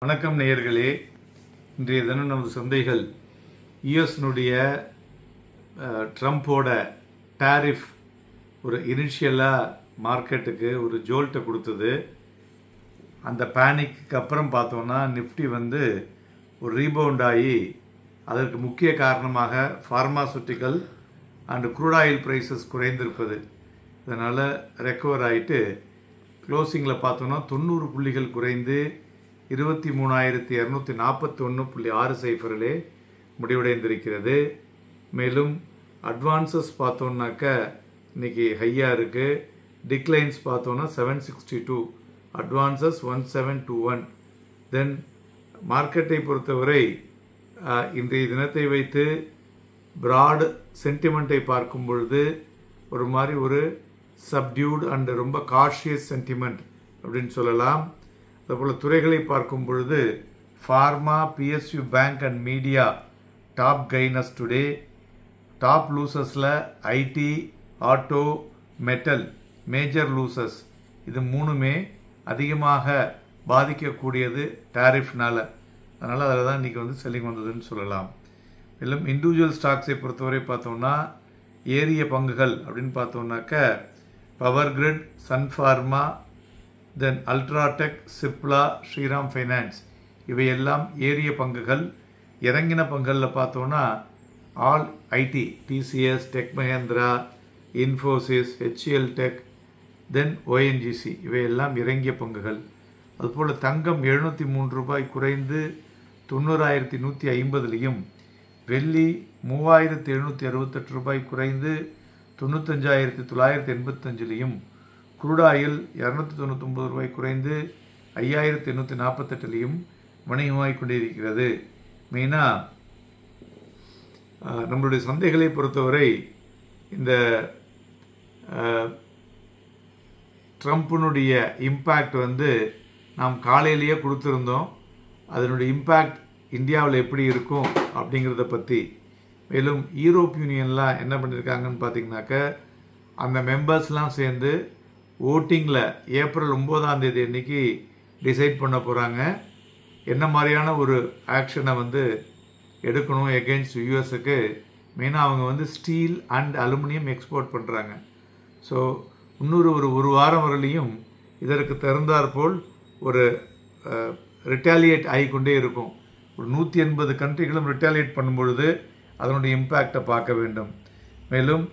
வணக்கம் நேயர்களே. இன்றைய தினம் நமது சந்தைகள் யுஎஸ்னுடைய ட்ரம்ப்போட டாரிஃப் ஒரு இனிஷியலாக மார்க்கெட்டுக்கு ஒரு ஜோல்ட்டை கொடுத்தது. அந்த பேனிக்கு அப்புறம் பார்த்தோன்னா நிஃப்டி ஒரு ரீபவுண்ட் ஆகி அதற்கு முக்கிய காரணமாக pharmaceutical and crude oil prices குறைந்திருப்பது. இதனால் ரெக்கவர் ஆகிட்டு க்ளோசிங்கில் பார்த்தோன்னா 90 புள்ளிகள் குறைந்து 23,241.60 முடிவடைந்திருக்கிறது. மேலும் அட்வான்சஸ் பார்த்தோன்னாக்க இன்னைக்கு ஹையாக இருக்குது. டிக்ளைன்ஸ் பார்த்தோன்னா 762, அட்வான்சஸ் 1721. தென் மார்க்கெட்டை பொறுத்தவரை இன்றைய தினத்தை வைத்து பிராட் சென்டிமெண்ட்டை பார்க்கும் பொழுது ஒரு மாதிரி ஒரு சப்டியூட் அண்ட் ரொம்ப காஷியஸ் சென்டிமெண்ட் அப்படின்னு சொல்லலாம். அதுபோல் துறைகளை பார்க்கும் பொழுது pharma, PSU bank and media top gainers today. Top லூசர்ஸில் IT, auto, metal major losers. இது மூணுமே அதிகமாக பாதிக்கக்கூடியது டாரிஃப்னால. அதனால் அதில் தான் இன்றைக்கி செல்லிங் வந்ததுன்னு சொல்லலாம். மேலும் இண்டிவிஜுவல் ஸ்டாக்ஸை பொறுத்தவரை பார்த்தோம்னா ஏறிய பங்குகள் அப்படின்னு பார்த்தோம்னாக்க Power Grid, Sun Pharma, then UltraTech, Cipla, Shriram Finance இவையெல்லாம் ஏறிய பங்குகள். இறங்கின பங்குகளில் பார்த்தோன்னா all IT, TCS, Tech Mahindra, Infosys, HCL Tech, then ONGC இவையெல்லாம் இறங்கிய பங்குகள். அதுபோல் தங்கம் 703 ரூபாய் குறைந்து 90,150லையும், வெள்ளி 3,768 ரூபாய் குறைந்து 95,985லையும், க்ரூட் ஆயில் 299 ரூபாய் குறைந்து 5,848லையும் வணிகமாகிக் கொண்டிருக்கிறது. மெயினாக நம்மளுடைய சந்தைகளை பொறுத்தவரை இந்த ட்ரம்ப்பினுடைய இம்பேக்ட் நாம் காலையிலேயே கொடுத்துருந்தோம். அதனுடைய இம்பேக்ட் இந்தியாவில் எப்படி இருக்கும் அப்படிங்கிறத பற்றி. மேலும் யூரோப் யூனியன்லாம் என்ன பண்ணியிருக்காங்கன்னு பார்த்தீங்கன்னாக்க அந்த மெம்பர்ஸ்லாம் சேர்ந்து ஓட்டிங்கில் ஏப்ரல் 9ஆம் தேதி அன்னைக்கு டிசைட் பண்ண போகிறாங்க. என்ன மாதிரியான ஒரு ஆக்ஷனை எடுக்கணும் எகெயின்ஸ்ட் யூஎஸுக்கு. மெயினாக அவங்க ஸ்டீல் அண்ட் அலுமினியம் எக்ஸ்போர்ட் பண்ணுறாங்க. ஸோ இன்னொரு ஒரு வாரம் வரலையும் இதற்கு தகுந்தாற்போல் ஒரு ரிட்டாலியேட் ஆகிக்கொண்டே இருக்கும். ஒரு 180 கண்ட்ரிகளும் ரிட்டாலியேட் பண்ணும்பொழுது அதனுடைய இம்பேக்டை பார்க்க வேண்டும். மேலும்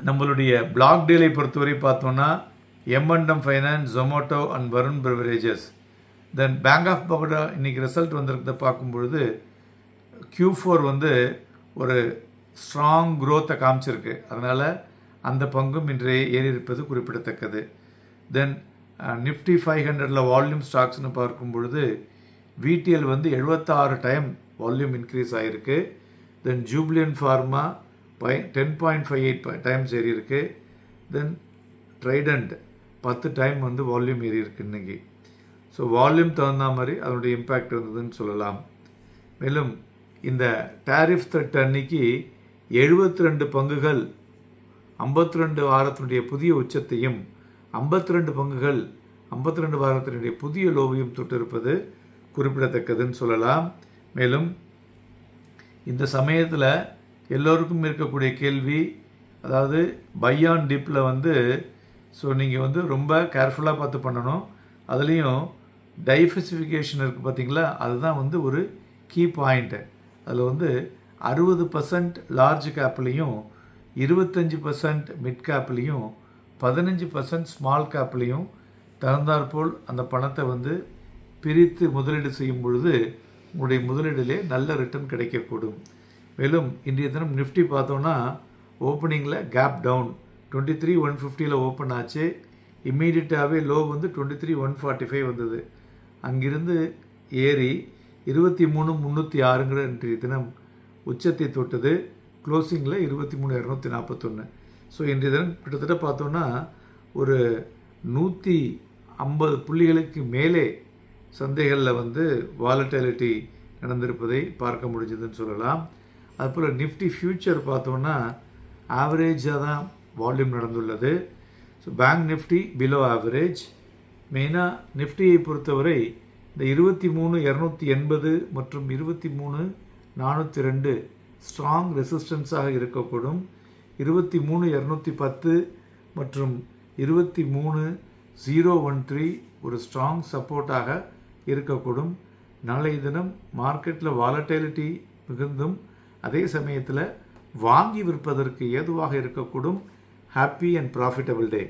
நம்மளுடைய பிளாக் டீலை பொறுத்தவரை பார்த்தோன்னா M&M Finance, Zomato and Varun Beverages. Then Bank of Baroda இன்னைக்கு ரிசல்ட் வந்திருக்கிறத பார்க்கும்பொழுது Q4 ஒரு ஸ்ட்ராங் குரோத்தை காமிச்சிருக்கு. அதனால் அந்த பங்கும் இன்றைய ஏறி இருப்பது குறிப்பிடத்தக்கது. தென் நிஃப்டி 500 வால்யூம் ஸ்டாக்ஸ்னு பார்க்கும் பொழுது VTL 76 டைம் வால்யூம் இன்க்ரீஸ் ஆகிருக்கு. தென் ஜூப்ளியன் ஃபார்மா 10.58 டைம்ஸ் ஏறி இருக்கு. தென் ட்ரைடண்ட் 10 டைம் வால்யூம் ஏறி இருக்கு இன்னைக்கு. ஸோ வால்யூம் தகுந்த மாதிரி அதனுடைய இம்பேக்ட் இருந்ததுன்னு சொல்லலாம். மேலும் இந்த டாரிஃப் த்ரெட் அன்னைக்கு 72 பங்குகள் 52 வாரத்தினுடைய புதிய உச்சத்தையும், 52 பங்குகள் 52 வாரத்தினுடைய புதிய லோவையும் தொட்டிருப்பது குறிப்பிடத்தக்கதுன்னு சொல்லலாம். மேலும் இந்த சமயத்தில் எல்லோருக்கும் இருக்கக்கூடிய கேள்வி, அதாவது பை ஆன் டிப்பில் ஸோ நீங்கள் ரொம்ப கேர்ஃபுல்லாக பார்த்து பண்ணணும். அதுலேயும் டைவர்சிஃபிகேஷன் இருக்குது பார்த்தீங்களா, அதுதான் ஒரு கீ பாயிண்ட்டு. அதில் 60% லார்ஜ் கேப்லேயும், 25% மிட் கேப்லேயும், 15% ஸ்மால் கேப்லேயும் தகுந்தாற்போல் அந்த பணத்தை பிரித்து முதலீடு செய்யும் பொழுது உங்களுடைய முதலீடிலே நல்ல ரிட்டர்ன் கிடைக்கக்கூடும். மேலும் இன்றைய தினம் நிஃப்டி பார்த்தோன்னா ஓப்பனிங்கில் கேப் டவுன் 23,150 ஓப்பன் ஆச்சு. இம்மீடியட்டாகவே லோ 23,145 வந்தது. அங்கிருந்து ஏறி 23,306 இன்றைய தினம் உச்சத்தை தொட்டது. க்ளோசிங்கில் 23,241. ஸோ இன்றைய தினம் கிட்டத்தட்ட பார்த்தோன்னா ஒரு 150 புள்ளிகளுக்கு மேலே சந்தைகளில் வாலட்டிலிட்டி நடந்திருப்பதை பார்க்க முடிஞ்சதுன்னு சொல்லலாம். அதுபோல் நிஃப்டி ஃபியூச்சர் பார்த்தோன்னா ஆவரேஜாக தான் வால்யூம் நடந்துள்ளது. So bank Nifty below average. மெயினாக நிஃப்டியை பொறுத்தவரை இந்த 23,280 மற்றும் 23,402 ஸ்ட்ராங் ரெசிஸ்டன்ஸாக இருக்கக்கூடும். 23,210 மற்றும் 23,013 ஒரு ஸ்ட்ராங் சப்போர்ட்டாக இருக்கக்கூடும். நாளைய தினம் மார்க்கெட்டில் வாலட்டிலிட்டி மிகுந்தும் அதே சமயத்தில் வாங்கி விற்பதற்கு ஏதுவாக இருக்கக்கூடும். Happy and profitable day.